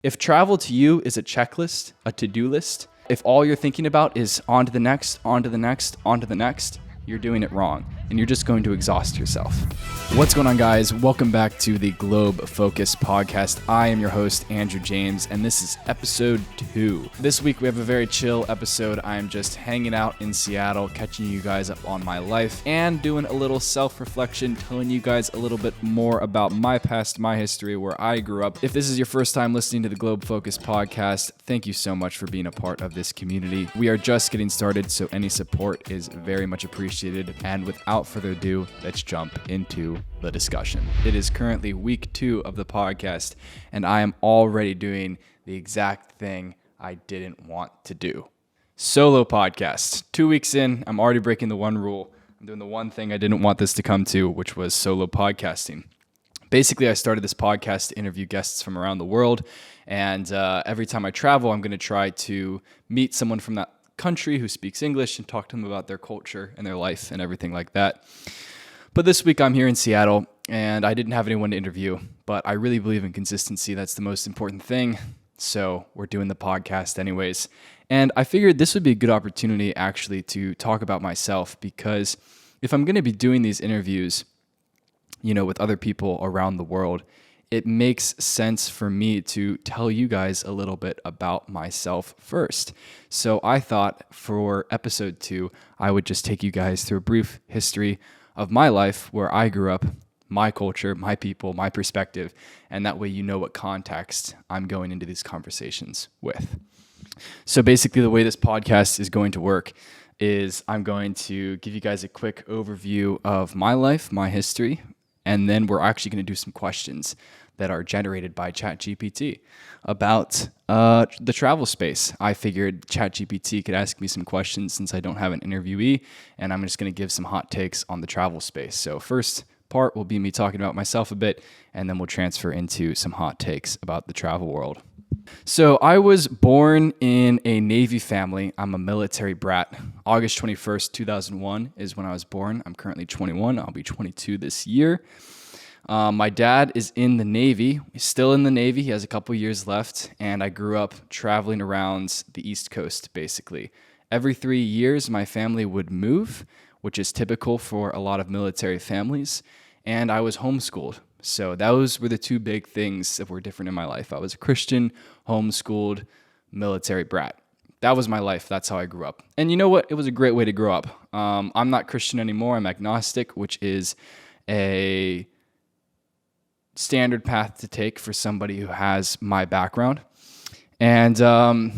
If travel to you is a checklist, a to-do list, if all you're thinking about is on to the next, on to the next, on to the next, you're doing it wrong, and you're just going to exhaust yourself. What's going on, guys? Welcome back to the GlobeFocus podcast. I am your host, Andrew James, and this is episode 2. This week, we have a very chill episode. I'm just hanging out in Seattle, catching you guys up on my life, and doing a little self-reflection, telling you guys a little bit more about my past, my history, where I grew up. If this is your first time listening to the GlobeFocus podcast, thank you so much for being a part of this community. We are just getting started, so any support is very much appreciated. And without further ado, let's jump into the discussion. It is currently week 2 of the podcast, and I am already doing the exact thing I didn't want to do. Solo podcast. 2 weeks in, I'm already breaking the one rule. I'm doing the one thing I didn't want this to come to, which was solo podcasting. Basically, I started this podcast to interview guests from around the world, and every time I travel, I'm going to try to meet someone from that country who speaks English and talk to them about their culture and their life and everything like that. But this week I'm here in Seattle and I didn't have anyone to interview, but I really believe in consistency. That's the most important thing. So we're doing the podcast anyways. And I figured this would be a good opportunity actually to talk about myself, because if I'm going to be doing these interviews, with other people around the world, it makes sense for me to tell you guys a little bit about myself first. So I thought for episode 2, I would just take you guys through a brief history of my life, where I grew up, my culture, my people, my perspective, and that way you know what context I'm going into these conversations with. So basically the way this podcast is going to work is I'm going to give you guys a quick overview of my life, my history, and then we're actually going to do some questions that are generated by ChatGPT about the travel space. I figured ChatGPT could ask me some questions since I don't have an interviewee, and I'm just going to give some hot takes on the travel space. So first part will be me talking about myself a bit, and then we'll transfer into some hot takes about the travel world. So I was born in a Navy family. I'm a military brat. August 21st, 2001 is when I was born. I'm currently 21. I'll be 22 this year. My dad is in the Navy. He's still in the Navy. He has a couple years left, and I grew up traveling around the East Coast, basically. Every 3 years, my family would move, which is typical for a lot of military families, and I was homeschooled. So those were the two big things that were different in my life. I was a Christian, homeschooled, military brat. That was my life. That's how I grew up. And you know what? It was a great way to grow up. I'm not Christian anymore. I'm agnostic, which is a standard path to take for somebody who has my background. And I'm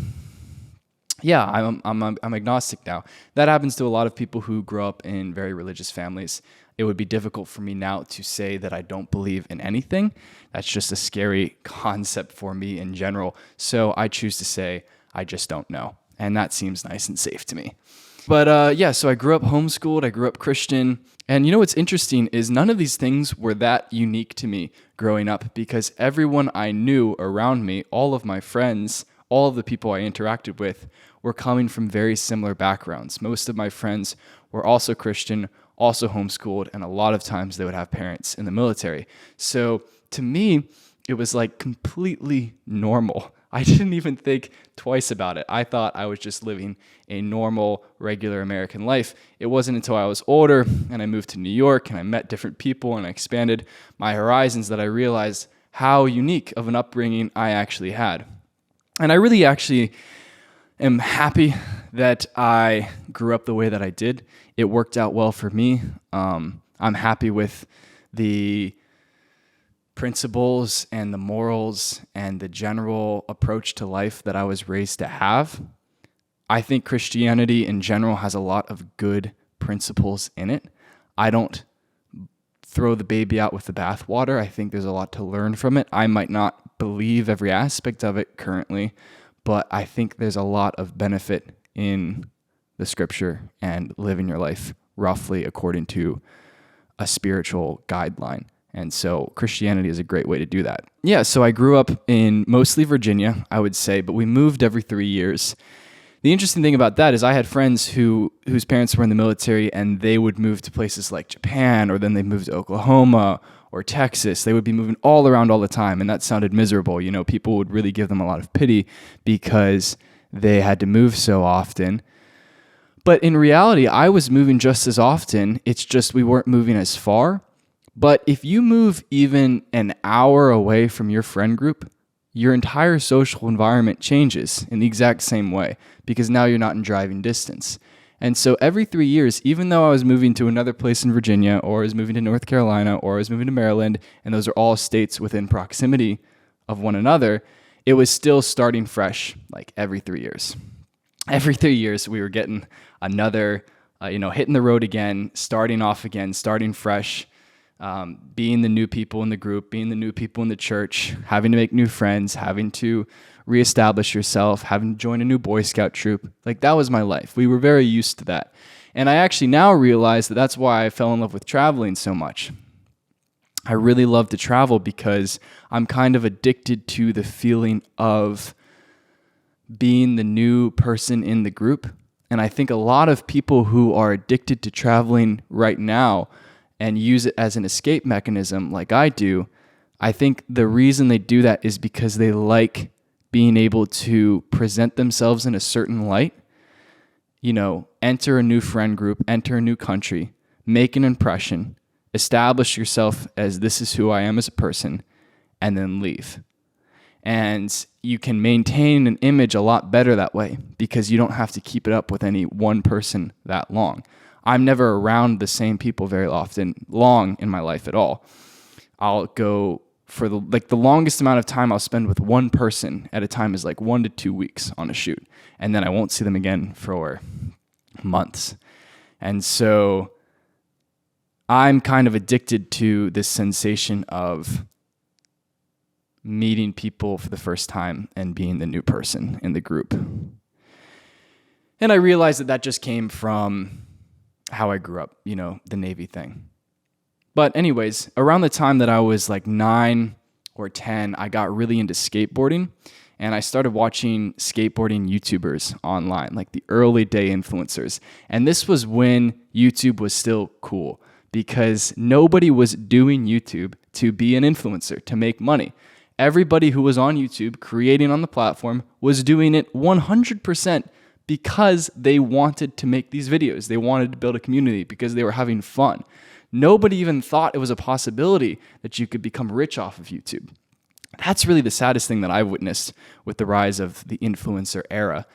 agnostic now. That happens to a lot of people who grow up in very religious families. It would be difficult for me now to say that I don't believe in anything. That's just a scary concept for me in general. So I choose to say I just don't know. And that seems nice and safe to me. But so I grew up homeschooled. I grew up Christian. And what's interesting is none of these things were that unique to me growing up, because everyone I knew around me, all of my friends, all of the people I interacted with were coming from very similar backgrounds. Most of my friends were also Christian, also homeschooled, and a lot of times they would have parents in the military. So to me, it was like completely normal. I didn't even think twice about it. I thought I was just living a normal, regular American life. It wasn't until I was older and I moved to New York and I met different people and I expanded my horizons that I realized how unique of an upbringing I actually had. And I really actually am happy that I grew up the way that I did. It worked out well for me. I'm happy with the principles and the morals and the general approach to life that I was raised to have. I think Christianity in general has a lot of good principles in it. I don't throw the baby out with the bathwater. I think there's a lot to learn from it. I might not believe every aspect of it currently, but I think there's a lot of benefit in the scripture and living your life roughly according to a spiritual guideline. And so Christianity is a great way to do that. Yeah, so I grew up in mostly Virginia, I would say, but we moved every 3 years. The interesting thing about that is I had friends whose parents were in the military, and they would move to places like Japan, or then they moved to Oklahoma or Texas. They would be moving all around all the time, and that sounded miserable. You know, people would really give them a lot of pity because they had to move so often. But in reality, I was moving just as often. It's just we weren't moving as far. But if you move even an hour away from your friend group, your entire social environment changes in the exact same way because now you're not in driving distance. And so every 3 years, even though I was moving to another place in Virginia, or I was moving to North Carolina, or I was moving to Maryland, and those are all states within proximity of one another, it was still starting fresh, like every 3 years. Every 3 years, we were getting another, hitting the road again, starting off again, starting fresh, being the new people in the group, being the new people in the church, having to make new friends, having to reestablish yourself, having to join a new Boy Scout troop. Like, that was my life. We were very used to that. And I actually now realize that that's why I fell in love with traveling so much. I really love to travel because I'm kind of addicted to the feeling of being the new person in the group. And I think a lot of people who are addicted to traveling right now and use it as an escape mechanism like I do, I think the reason they do that is because they like being able to present themselves in a certain light, enter a new friend group, enter a new country, make an impression, establish yourself as this is who I am as a person, and then leave. And you can maintain an image a lot better that way because you don't have to keep it up with any one person that long. I'm never around the same people very long in my life at all. I'll go for the longest amount of time I'll spend with one person at a time is like 1 to 2 weeks on a shoot. And then I won't see them again for months. And so I'm kind of addicted to this sensation of meeting people for the first time and being the new person in the group. And I realized that just came from how I grew up, the Navy thing. But anyways, around the time that I was like 9 or 10, I got really into skateboarding, and I started watching skateboarding YouTubers online, like the early day influencers. And this was when YouTube was still cool because nobody was doing YouTube to be an influencer, to make money. Everybody who was on YouTube creating on the platform was doing it 100% because they wanted to make these videos. They wanted to build a community because they were having fun. Nobody even thought it was a possibility that you could become rich off of YouTube. That's really the saddest thing that I've witnessed with the rise of the influencer era,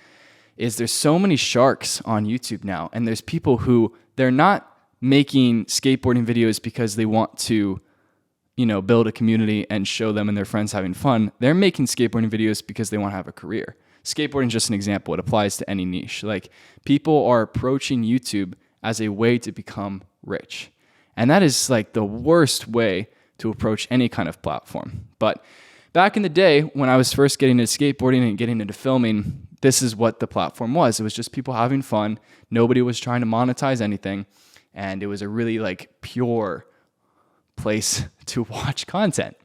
is there's so many sharks on YouTube now, and there's people who they're not making skateboarding videos because they want to, build a community and show them and their friends having fun. They're making skateboarding videos because they want to have a career. Skateboarding is just an example. It applies to any niche. Like, people are approaching YouTube as a way to become rich. And that is like the worst way to approach any kind of platform. But back in the day, when I was first getting into skateboarding and getting into filming, this is what the platform was. It was just people having fun. Nobody was trying to monetize anything. And it was a really pure place to watch content.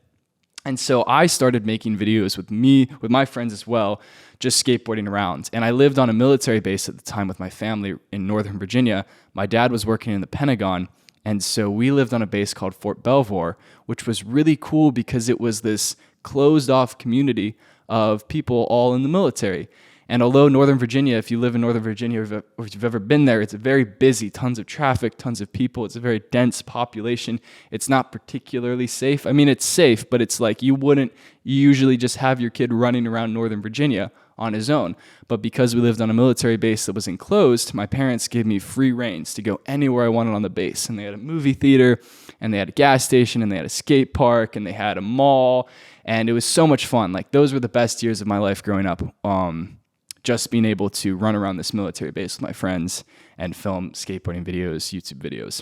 And so I started making videos with my friends as well, just skateboarding around. And I lived on a military base at the time with my family in Northern Virginia. My dad was working in the Pentagon. And so we lived on a base called Fort Belvoir, which was really cool because it was this closed off community of people all in the military. And although Northern Virginia, if you live in Northern Virginia or if you've ever been there, it's very busy, tons of traffic, tons of people. It's a very dense population. It's not particularly safe. I mean, it's safe, but it's like you wouldn't usually just have your kid running around Northern Virginia on his own. But because we lived on a military base that was enclosed, my parents gave me free reins to go anywhere I wanted on the base. And they had a movie theater, and they had a gas station, and they had a skate park, and they had a mall. And it was so much fun. Like, those were the best years of my life growing up. Just being able to run around this military base with my friends and film skateboarding videos, YouTube videos.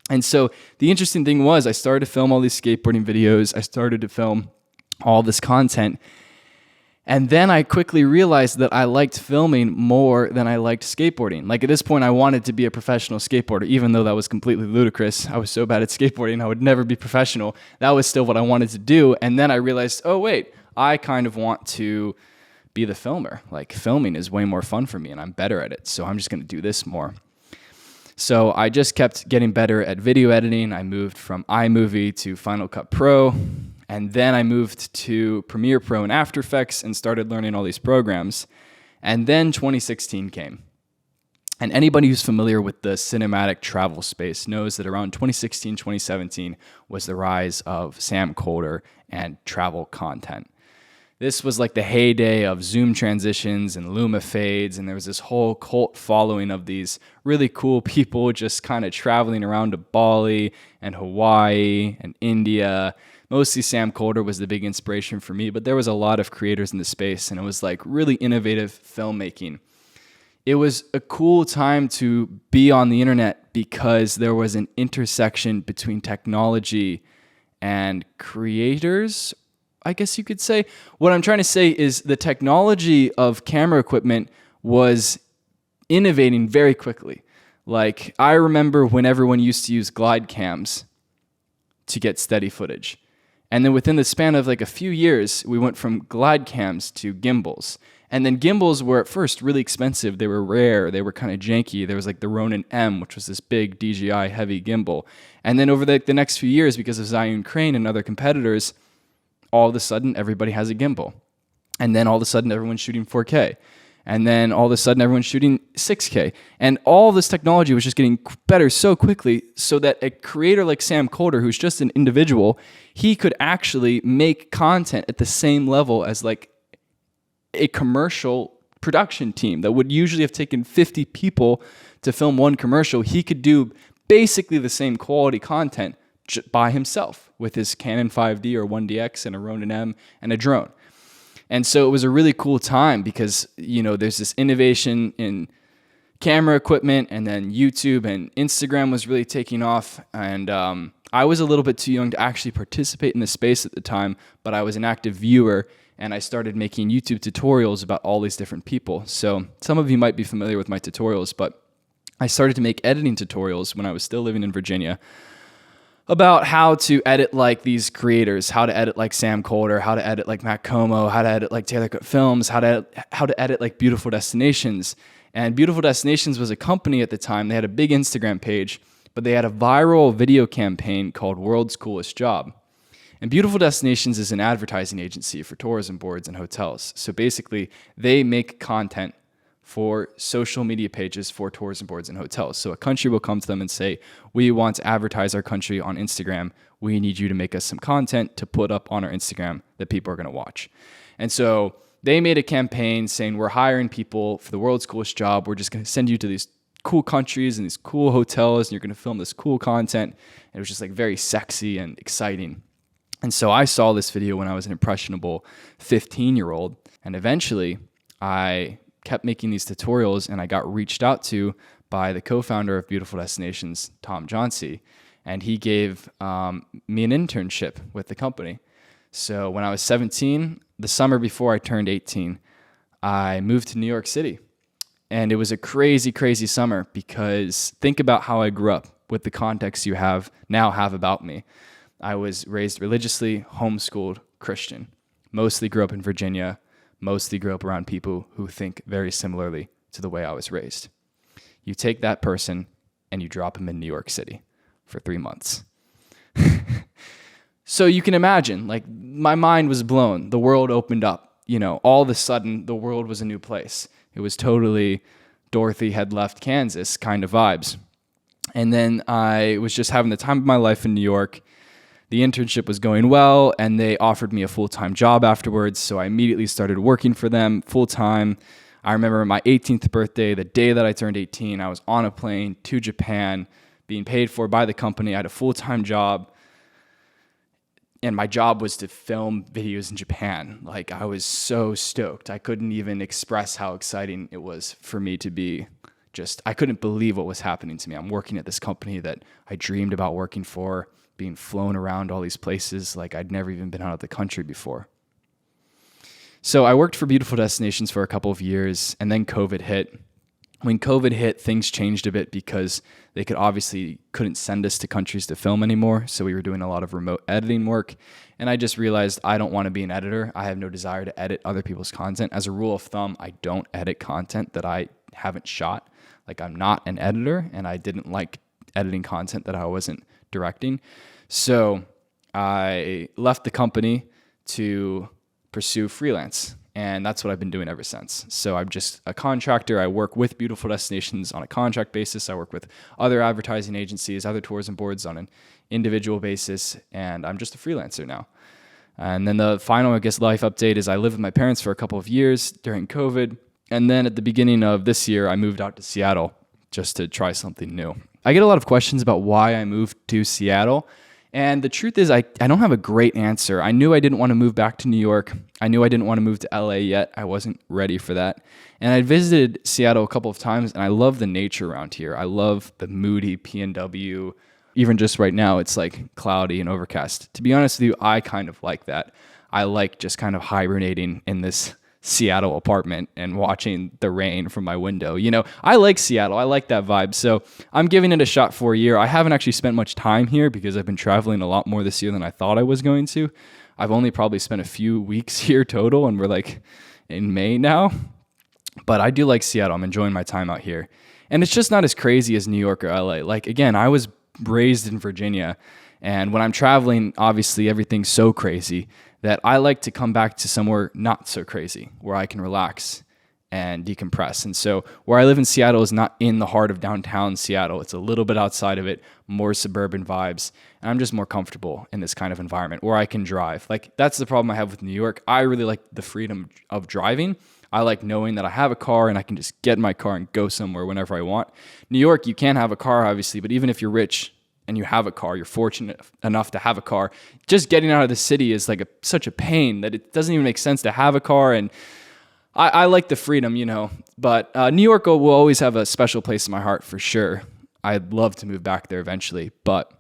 And so the interesting thing was I started to film all these skateboarding videos. I started to film all this content. And then I quickly realized that I liked filming more than I liked skateboarding. Like, at this point, I wanted to be a professional skateboarder, even though that was completely ludicrous. I was so bad at skateboarding, I would never be professional. That was still what I wanted to do. And then I realized, oh, wait, I kind of want to be the filmer. Like, filming is way more fun for me, and I'm better at it. So I'm just going to do this more. So I just kept getting better at video editing. I moved from iMovie to Final Cut Pro, and then I moved to Premiere Pro and After Effects and started learning all these programs. And then 2016 came. And anybody who's familiar with the cinematic travel space knows that around 2016, 2017 was the rise of camcorder and travel content. This was like the heyday of zoom transitions and luma fades, and there was this whole cult following of these really cool people just kind of traveling around to Bali and Hawaii and India. Mostly camcorder was the big inspiration for me, but there was a lot of creators in the space, and it was like really innovative filmmaking. It was a cool time to be on the internet because there was an intersection between technology and creators, I guess you could say. What I'm trying to say is the technology of camera equipment was innovating very quickly. Like, I remember when everyone used to use glide cams to get steady footage. And then within the span of like a few years, we went from glide cams to gimbals. And then gimbals were at first really expensive. They were rare. They were kind of janky. There was like the Ronin M, which was this big DJI heavy gimbal. And then over the next few years, because of Zhiyun Crane and other competitors, all of a sudden, everybody has a gimbal. And then all of a sudden, everyone's shooting 4K. And then all of a sudden, everyone's shooting 6K. And all this technology was just getting better so quickly so that a creator like camcorder, who's just an individual, he could actually make content at the same level as like a commercial production team that would usually have taken 50 people to film one commercial. He could do basically the same quality content by himself with his Canon 5D or 1DX and a Ronin M and a drone. And so it was a really cool time because, you know, there's this innovation in camera equipment, and then YouTube and Instagram was really taking off. And I was a little bit too young to actually participate in the space at the time, but I was an active viewer, and I started making YouTube tutorials about all these different people. So some of you might be familiar with my tutorials, but I started to make editing tutorials when I was still living in Virginia about how to edit like these creators, how to edit like camcorder, how to edit like Matt Como, how to edit like Taylor Cut Films, how to edit like Beautiful Destinations. And Beautiful Destinations was a company at the time. They had a big Instagram page, but they had a viral video campaign called World's Coolest Job. And Beautiful Destinations is an advertising agency for tourism boards and hotels. So basically, they make content for social media pages for tourism boards and hotels. So a country will come to them and say, we want to advertise our country on Instagram. We need you to make us some content to put up on our Instagram that people are going to watch. And so they made a campaign saying, we're hiring people for the world's coolest job. We're just going to send you to these cool countries and these cool hotels, and you're going to film this cool content. And it was just like very sexy and exciting. And so I saw this video when I was an impressionable 15-year-old. And eventually I kept making these tutorials, and I got reached out to by the co-founder of Beautiful Destinations, Tom Johnsey, and he gave me an internship with the company. So when I was 17, the summer before I turned 18, I moved to New York City. And it was a crazy, crazy summer because think about how I grew up with the context you now have about me. I was raised religiously, homeschooled, Christian. Mostly grew up in Virginia. Mostly grew up around people who think very similarly to the way I was raised. You take that person and you drop him in New York City for 3 months. So you can imagine, like, my mind was blown. The world opened up. You know, all of a sudden, the world was a new place. It was totally Dorothy had left Kansas kind of vibes. And then I was just having the time of my life in New York. The internship was going well, and they offered me a full-time job afterwards, so I immediately started working for them full-time. I remember my 18th birthday, the day that I turned 18, I was on a plane to Japan, being paid for by the company. I had a full-time job, and my job was to film videos in Japan. Like, I was so stoked. I couldn't even express how exciting it was for me to be I couldn't believe what was happening to me. I'm working at this company that I dreamed about working for, being flown around all these places like I'd never even been out of the country before. So I worked for Beautiful Destinations for a couple of years, and then COVID hit. When COVID hit, things changed a bit because they couldn't send us to countries to film anymore. So we were doing a lot of remote editing work. And I just realized I don't want to be an editor. I have no desire to edit other people's content. As a rule of thumb, I don't edit content that I haven't shot. Like, I'm not an editor, and I didn't like editing content that I wasn't directing. So I left the company to pursue freelance, and that's what I've been doing ever since. So I'm just a contractor. I work with Beautiful Destinations on a contract basis. I work with other advertising agencies, other tourism boards on an individual basis, and I'm just a freelancer now. And then the final, I guess, life update is I lived with my parents for a couple of years during COVID. And then at the beginning of this year, I moved out to Seattle just to try something new. I get a lot of questions about why I moved to Seattle. And the truth is, I don't have a great answer. I knew I didn't want to move back to New York. I knew I didn't want to move to LA yet. I wasn't ready for that. And I visited Seattle a couple of times, and I love the nature around here. I love the moody PNW. Even just right now, it's like cloudy and overcast. To be honest with you, I kind of like that. I like just kind of hibernating in this Seattle apartment and watching the rain from my window. You know, I like Seattle. I like that vibe. So I'm giving it a shot for a year. I haven't actually spent much time here because I've been traveling a lot more this year than I thought I was going to. I've only probably spent a few weeks here total, and we're like in May now. But I do like Seattle. I'm enjoying my time out here. And it's just not as crazy as New York or LA. Like, again, I was raised in Virginia, and when I'm traveling, obviously everything's so crazy that I like to come back to somewhere not so crazy, where I can relax and decompress. And so where I live in Seattle is not in the heart of downtown Seattle. It's a little bit outside of it, more suburban vibes. And I'm just more comfortable in this kind of environment where I can drive. Like, that's the problem I have with New York. I really like the freedom of driving. I like knowing that I have a car and I can just get in my car and go somewhere whenever I want. New York, you can't have a car, obviously, but even if you're rich and you have a car, you're fortunate enough to have a car, just getting out of the city is like such a pain that it doesn't even make sense to have a car. And I like the freedom, you know, but New York will always have a special place in my heart for sure. I'd love to move back there eventually, but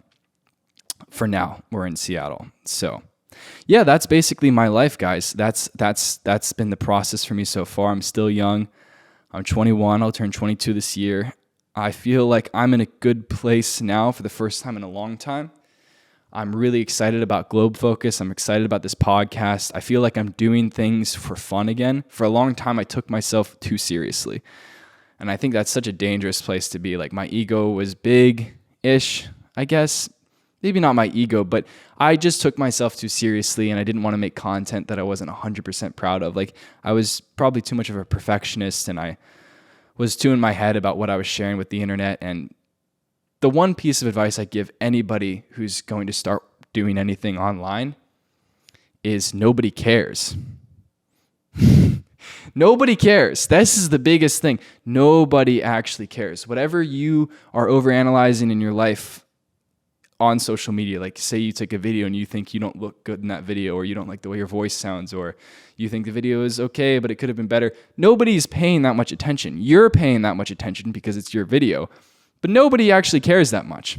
for now, we're in Seattle. So yeah, that's basically my life, guys. That's been the process for me so far. I'm still young. I'm 21. I'll turn 22 this year. I feel like I'm in a good place now for the first time in a long time. I'm really excited about GlobeFocus. I'm excited about this podcast. I feel like I'm doing things for fun again. For a long time, I took myself too seriously. And I think that's such a dangerous place to be. Like, my ego was big-ish, I guess. Maybe not my ego, but I just took myself too seriously, and I didn't want to make content that I wasn't 100% proud of. Like, I was probably too much of a perfectionist, and I was too in my head about what I was sharing with the internet. And the one piece of advice I give anybody who's going to start doing anything online is nobody cares. Nobody cares. This is the biggest thing. Nobody actually cares. Whatever you are overanalyzing in your life on social media, like say you take a video and you think you don't look good in that video, or you don't like the way your voice sounds, or you think the video is okay, but it could have been better. Nobody's paying that much attention. You're paying that much attention because it's your video, but nobody actually cares that much.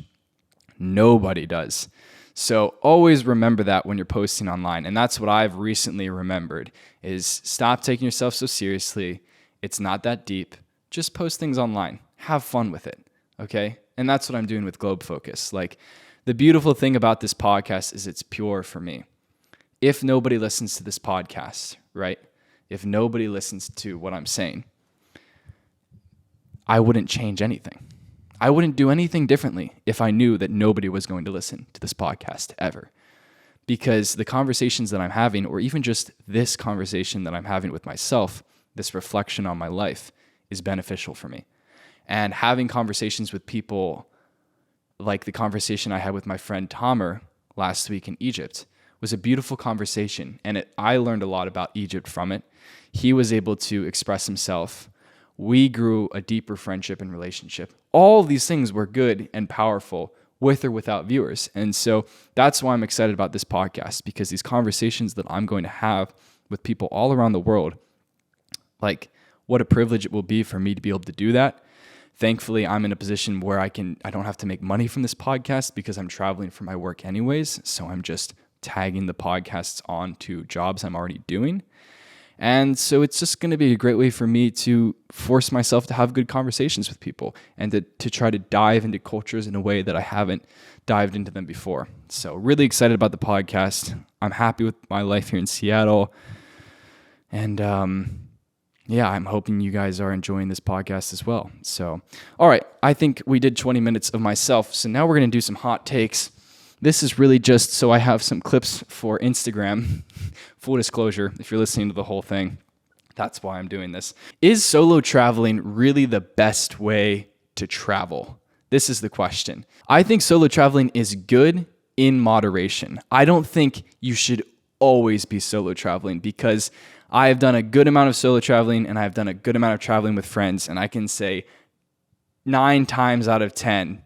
Nobody does. So always remember that when you're posting online. And that's what I've recently remembered is stop taking yourself so seriously. It's not that deep. Just post things online. Have fun with it. Okay? And that's what I'm doing with GlobeFocus. Like, the beautiful thing about this podcast is it's pure for me. If nobody listens to this podcast, right? If nobody listens to what I'm saying, I wouldn't change anything. I wouldn't do anything differently if I knew that nobody was going to listen to this podcast ever. Because the conversations that I'm having, or even just this conversation that I'm having with myself, this reflection on my life, is beneficial for me. And having conversations with people like the conversation I had with my friend Tamer last week in Egypt was a beautiful conversation. And I learned a lot about Egypt from it. He was able to express himself. We grew a deeper friendship and relationship. All of these things were good and powerful with or without viewers. And so that's why I'm excited about this podcast, because these conversations that I'm going to have with people all around the world, like, what a privilege it will be for me to be able to do that. Thankfully, I'm in a position where I don't have to make money from this podcast because I'm traveling for my work anyways. So I'm just tagging the podcasts on to jobs I'm already doing. And so it's just going to be a great way for me to force myself to have good conversations with people and to try to dive into cultures in a way that I haven't dived into them before. So really excited about the podcast. I'm happy with my life here in Seattle. And yeah, I'm hoping you guys are enjoying this podcast as well. So, all right, I think we did 20 minutes of myself. So now we're going to do some hot takes. This is really just so I have some clips for Instagram. Full disclosure, if you're listening to the whole thing, that's why I'm doing this. Is solo traveling really the best way to travel? This is the question. I think solo traveling is good in moderation. I don't think you should always be solo traveling, because I have done a good amount of solo traveling and I've done a good amount of traveling with friends. And I can say 9 times out of 10,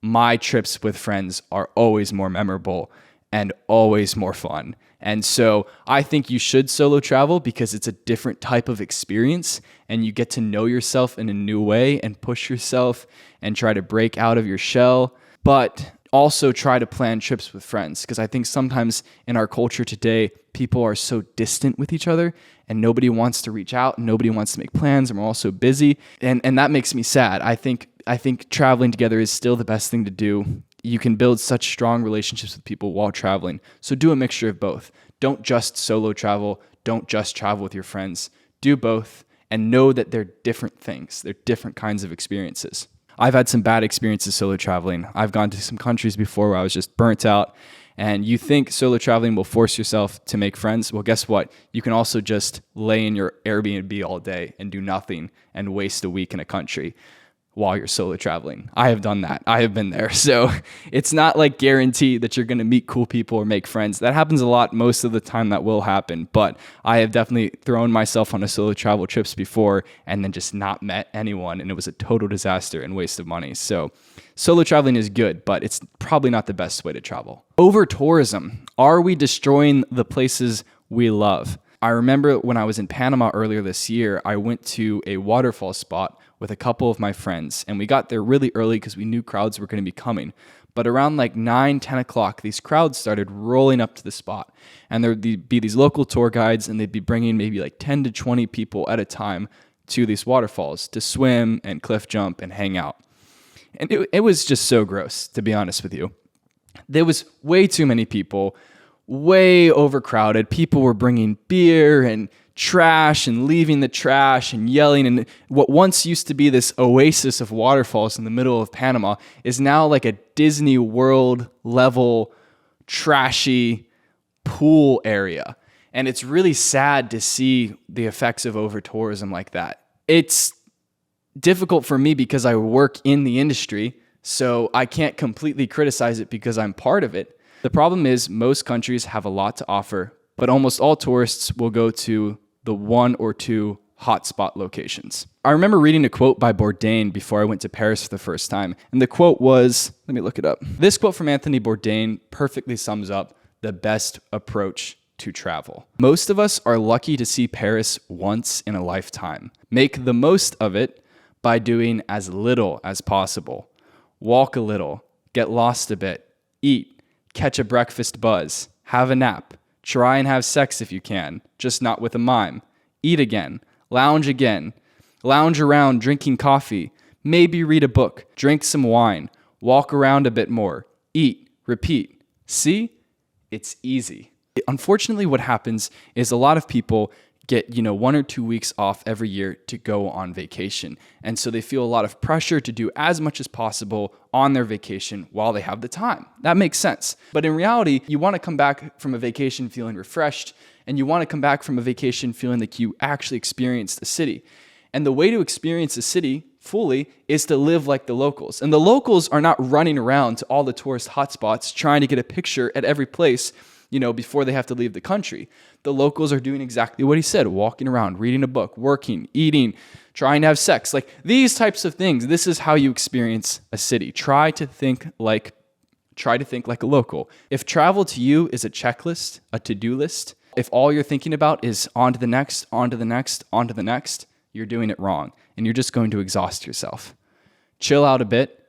my trips with friends are always more memorable and always more fun. And so I think you should solo travel because it's a different type of experience and you get to know yourself in a new way and push yourself and try to break out of your shell. But also try to plan trips with friends, because I think sometimes in our culture today, people are so distant with each other and nobody wants to reach out and nobody wants to make plans, and we're all so busy. And that makes me sad. I think traveling together is still the best thing to do. You can build such strong relationships with people while traveling. So do a mixture of both. Don't just solo travel. Don't just travel with your friends. Do both and know that they're different things. They're different kinds of experiences. I've had some bad experiences solo traveling. I've gone to some countries before where I was just burnt out, and you think solo traveling will force yourself to make friends. Well, guess what? You can also just lay in your Airbnb all day and do nothing and waste a week in a country while you're solo traveling. I have done that. I have been there. So it's not like guaranteed that you're going to meet cool people or make friends. That happens a lot. Most of the time that will happen, but I have definitely thrown myself on a solo travel trips before and then just not met anyone. And it was a total disaster and waste of money. So solo traveling is good, but it's probably not the best way to travel. Over tourism. Are we destroying the places we love? I remember when I was in Panama earlier this year, I went to a waterfall spot with a couple of my friends, and we got there really early because we knew crowds were going to be coming. But around like 9, 10 o'clock, these crowds started rolling up to the spot, and there would be these local tour guides, and they'd be bringing maybe like 10 to 20 people at a time to these waterfalls to swim and cliff jump and hang out. And it was just so gross, to be honest with you. There was way too many people, way overcrowded. People were bringing beer and trash and leaving the trash and yelling. And what once used to be this oasis of waterfalls in the middle of Panama is now like a Disney World level trashy pool area. And it's really sad to see the effects of over tourism like that. It's difficult for me because I work in the industry, so I can't completely criticize it because I'm part of it. The problem is most countries have a lot to offer, but almost all tourists will go to the 1 or 2 hotspot locations. I remember reading a quote by Bourdain before I went to Paris for the first time. And the quote was, let me look it up. This quote from Anthony Bourdain perfectly sums up the best approach to travel. Most of us are lucky to see Paris once in a lifetime. Make the most of it by doing as little as possible. Walk a little, get lost a bit, eat, catch a breakfast buzz, have a nap, try and have sex if you can, just not with a mime. Eat again, lounge around drinking coffee, maybe read a book, drink some wine, walk around a bit more, eat, repeat. See? It's easy. Unfortunately, what happens is a lot of people get 1 or 2 weeks off every year to go on vacation. And so they feel a lot of pressure to do as much as possible on their vacation while they have the time. That makes sense. But in reality, you want to come back from a vacation feeling refreshed, and you want to come back from a vacation feeling like you actually experienced a city. And the way to experience a city fully is to live like the locals. And the locals are not running around to all the tourist hotspots trying to get a picture at every place before they have to leave the country. The locals are doing exactly what he said, walking around, reading a book, working, eating, trying to have sex, like these types of things. This is how you experience a city. Try to think like a local. If travel to you is a checklist, a to-do list, if all you're thinking about is on to the next, on to the next, on to the next, you're doing it wrong, and you're just going to exhaust yourself. Chill out a bit,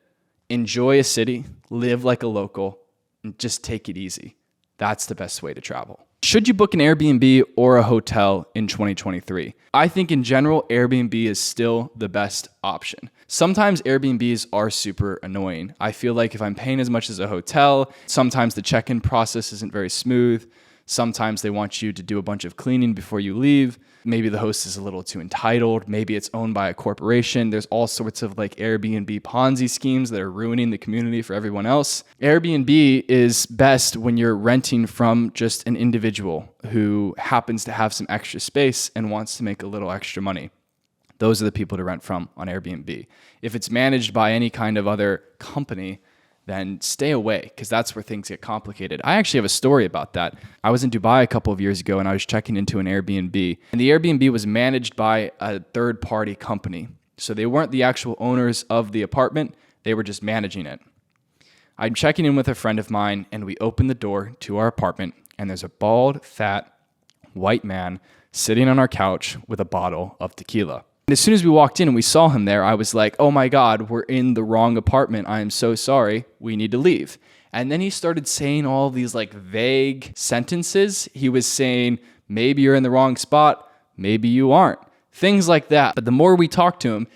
enjoy a city, live like a local, and just take it easy. That's the best way to travel. Should you book an Airbnb or a hotel in 2023? I think in general, Airbnb is still the best option. Sometimes Airbnbs are super annoying. I feel like if I'm paying as much as a hotel, sometimes the check-in process isn't very smooth. Sometimes they want you to do a bunch of cleaning before you leave. Maybe the host is a little too entitled. Maybe it's owned by a corporation. There's all sorts of like Airbnb Ponzi schemes that are ruining the community for everyone else. Airbnb is best when you're renting from just an individual who happens to have some extra space and wants to make a little extra money. Those are the people to rent from on Airbnb. If it's managed by any kind of other company, then stay away, because that's where things get complicated. I actually have a story about that. I was in Dubai a couple of years ago and I was checking into an Airbnb, and the Airbnb was managed by a third-party company. So they weren't the actual owners of the apartment, they were just managing it. I'm checking in with a friend of mine and we open the door to our apartment and there's a bald, fat, white man sitting on our couch with a bottle of tequila. And as soon as we walked in and we saw him there, I was like, oh my God, we're in the wrong apartment. I am so sorry. We need to leave. And then he started saying all these like vague sentences. He was saying, maybe you're in the wrong spot. Maybe you aren't. Things like that. But the more we talked to him,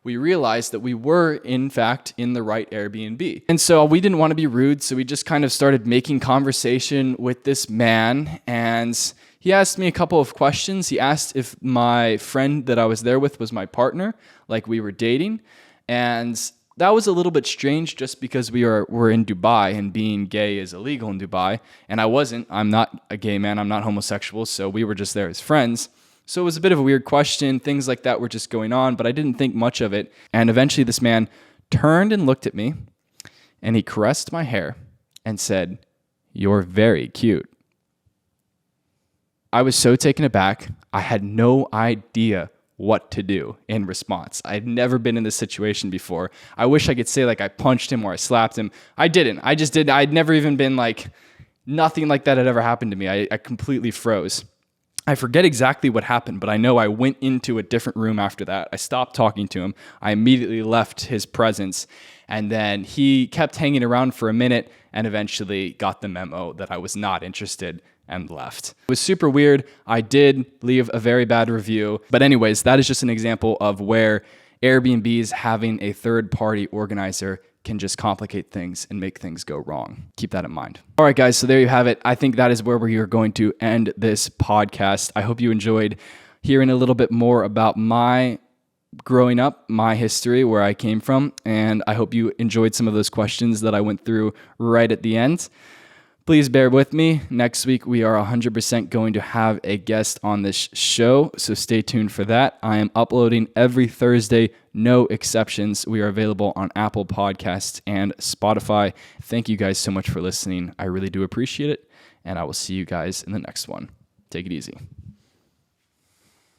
we realized that we were, in fact, in the right Airbnb. And so we didn't want to be rude, so we just kind of started making conversation with this man, and he asked me a couple of questions. He asked if my friend that I was there with was my partner, like we were dating, and that was a little bit strange just because we're in Dubai and being gay is illegal in Dubai, and I wasn't. I'm not a gay man. I'm not homosexual, so we were just there as friends. So it was a bit of a weird question. Things like that were just going on, but I didn't think much of it. And eventually this man turned and looked at me and he caressed my hair and said, "You're very cute." I was so taken aback. I had no idea what to do in response. I'd never been in this situation before. I wish I could say like I punched him or I slapped him. I didn't. I just did. I'd never even been like, nothing like that had ever happened to me. I completely froze. I forget exactly what happened, but I know I went into a different room after that. I stopped talking to him. I immediately left his presence. And then he kept hanging around for a minute and eventually got the memo that I was not interested and left. It was super weird. I did leave a very bad review. But anyways, that is just an example of where Airbnb's having a third-party organizer can just complicate things and make things go wrong. Keep that in mind. All right, guys, so there you have it. I think that is where we are going to end this podcast. I hope you enjoyed hearing a little bit more about my growing up, my history, where I came from, and I hope you enjoyed some of those questions that I went through right at the end. Please bear with me. Next week, we are 100% going to have a guest on this show, so stay tuned for that. I am uploading every Thursday, no exceptions. We are available on Apple Podcasts and Spotify. Thank you guys so much for listening. I really do appreciate it, and I will see you guys in the next one. Take it easy.